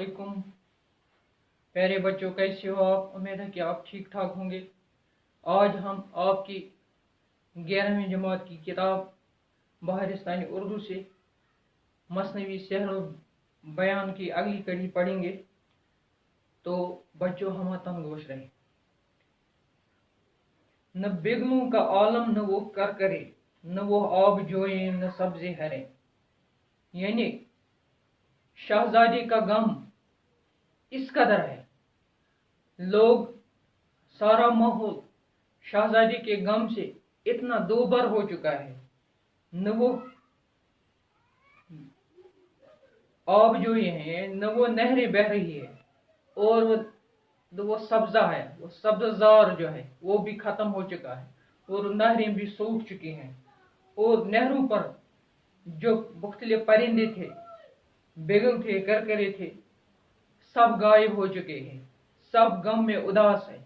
वालेकुम। प्यारे बच्चों, कैसे हो आप? उम्मीद है कि आप ठीक ठाक होंगे। आज हम आपकी 11वीं जमात की किताब बहारिस्तानी उर्दू से मसनवी सहरुल बयान की अगली कड़ी पढ़ेंगे। तो बच्चों, हम तंगोश रहे। न बिगलों का आलम न वो कर करे, न वो आब जोए न सब्जे हरे। यानी शहजादी का गम इस कदर है, लोग सारा माहौल शहजादी के गम से इतना दोबर हो चुका है। न वो आब जो ये हैं, न वो नहरें बह रही है, और वो सब्जा है, वो सब्जार जो है वो भी खत्म हो चुका है, और नहरें भी सूख चुकी हैं। और नहरों पर जो मुख्तलिफ परिंदे थे, बिगल थे, करकरे थे, सब गायब हो चुके हैं। सब गम में उदास है,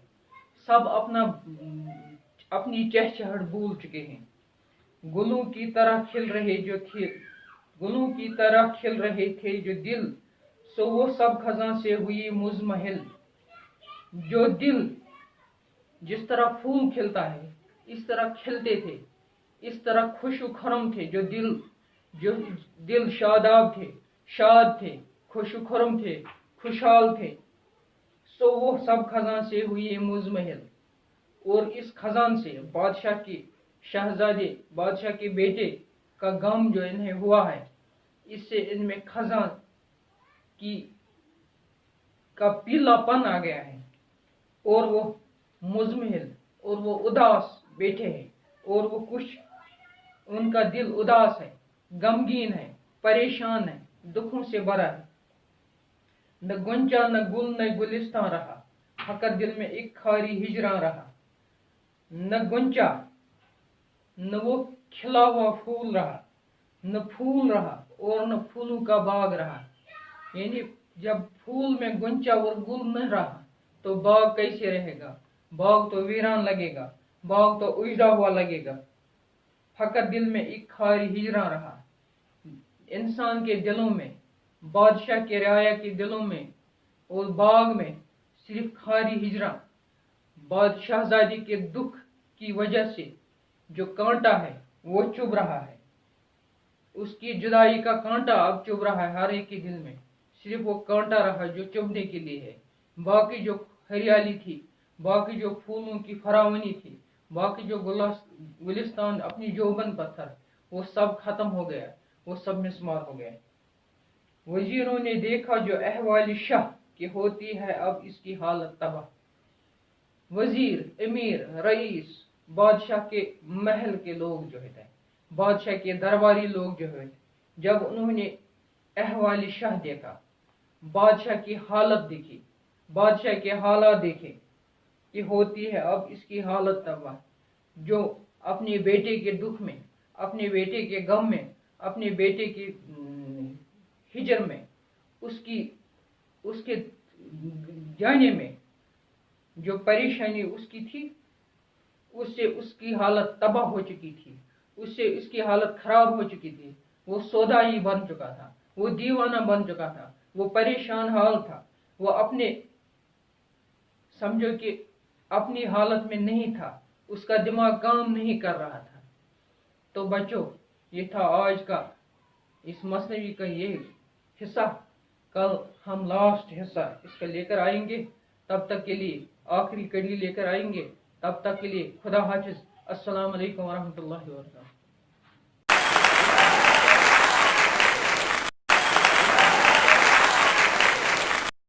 सब अपनी चहचहाहट भूल चुके हैं। गुलों की तरह खिल रहे जो दिल, सो वो सब खजां से हुई मुजमहिल। जो दिल जिस तरह फूल खिलता है इस तरह खिलते थे, इस तरह खुशो खुरम थे। जो दिल शादाब थे, शाद थे, खुशो खुरम थे, खुशहाल थे, सो वो सब खजां से हुई मुजमहिल। और इस खजान से बादशाह के बेटे का गम जो इन्हें हुआ है, इससे इनमें खजान का पीलापन आ गया है, और वो मुजमहिल और वो उदास बैठे हैं, और वो कुछ उनका दिल उदास है, गमगीन है, परेशान है, दुखों से भरा है। न गुंचा न गुल न गुलिस्तान रहा, फकत दिल में एक खारी हिजरा रहा। न गुंचा, न वो खिला हुआ फूल रहा, न फूल रहा, और न फूलों का बाग रहा। यानी जब फूल में गुंचा और गुल न रहा तो बाग कैसे रहेगा? बाग तो वीरान लगेगा, बाग तो उजड़ा हुआ लगेगा। फकत दिल में एक खारी हिजरा रहा। इंसान के दिलों में, बादशाह के राया के दिलों में और बाग में सिर्फ खारी हिजरा। शहजादी के दुख की वजह से जो कांटा है वो चुभ रहा है, उसकी जुदाई का कांटा अब चुभ रहा है हर एक के दिल में। सिर्फ वो कांटा रहा जो चुभने के लिए है। बाकी जो हरियाली थी, बाकी जो फूलों की फरावनी थी, बाकी जो गुलिस्तान अपनी जोबन पर था, वो सब खत्म हो गया, वो सब मिस्मार हो गया। वजीरों ने देखा जो अहवाली शाह की होती है अब इसकी हालत तबाह। वजीर, अमीर, रईस, बादशाह के महल के लोग जो है, बादशाह के दरबारी लोग जो है, जब उन्होंने अहवाली शाह देखा, बादशाह की हालत देखी, बादशाह के हालात देखे कि होती है अब इसकी हालत तबाह। जो अपने बेटे के दुख में, अपने बेटे के गम में, अपने बेटे की हिजर में, उसके जाने में जो परेशानी उसकी थी, उससे उसकी हालत तबाह हो चुकी थी, उससे उसकी हालत खराब हो चुकी थी। वो सौदाई बन चुका था, वो दीवाना बन चुका था, वो परेशान हाल था, वो समझो कि अपनी हालत में नहीं था, उसका दिमाग काम नहीं कर रहा था। तो बच्चों, ये था आज का इस मसनवी का ये हिस्सा। कल हम लास्ट हिस्सा इसका लेकर आएंगे। तब तक के लिए आखिरी कड़ी लेकर आएंगे। तब तक के लिए खुदा हाफिज। अस्सलाम वालेकुम व रहमतुल्लाहि व बरकातहू।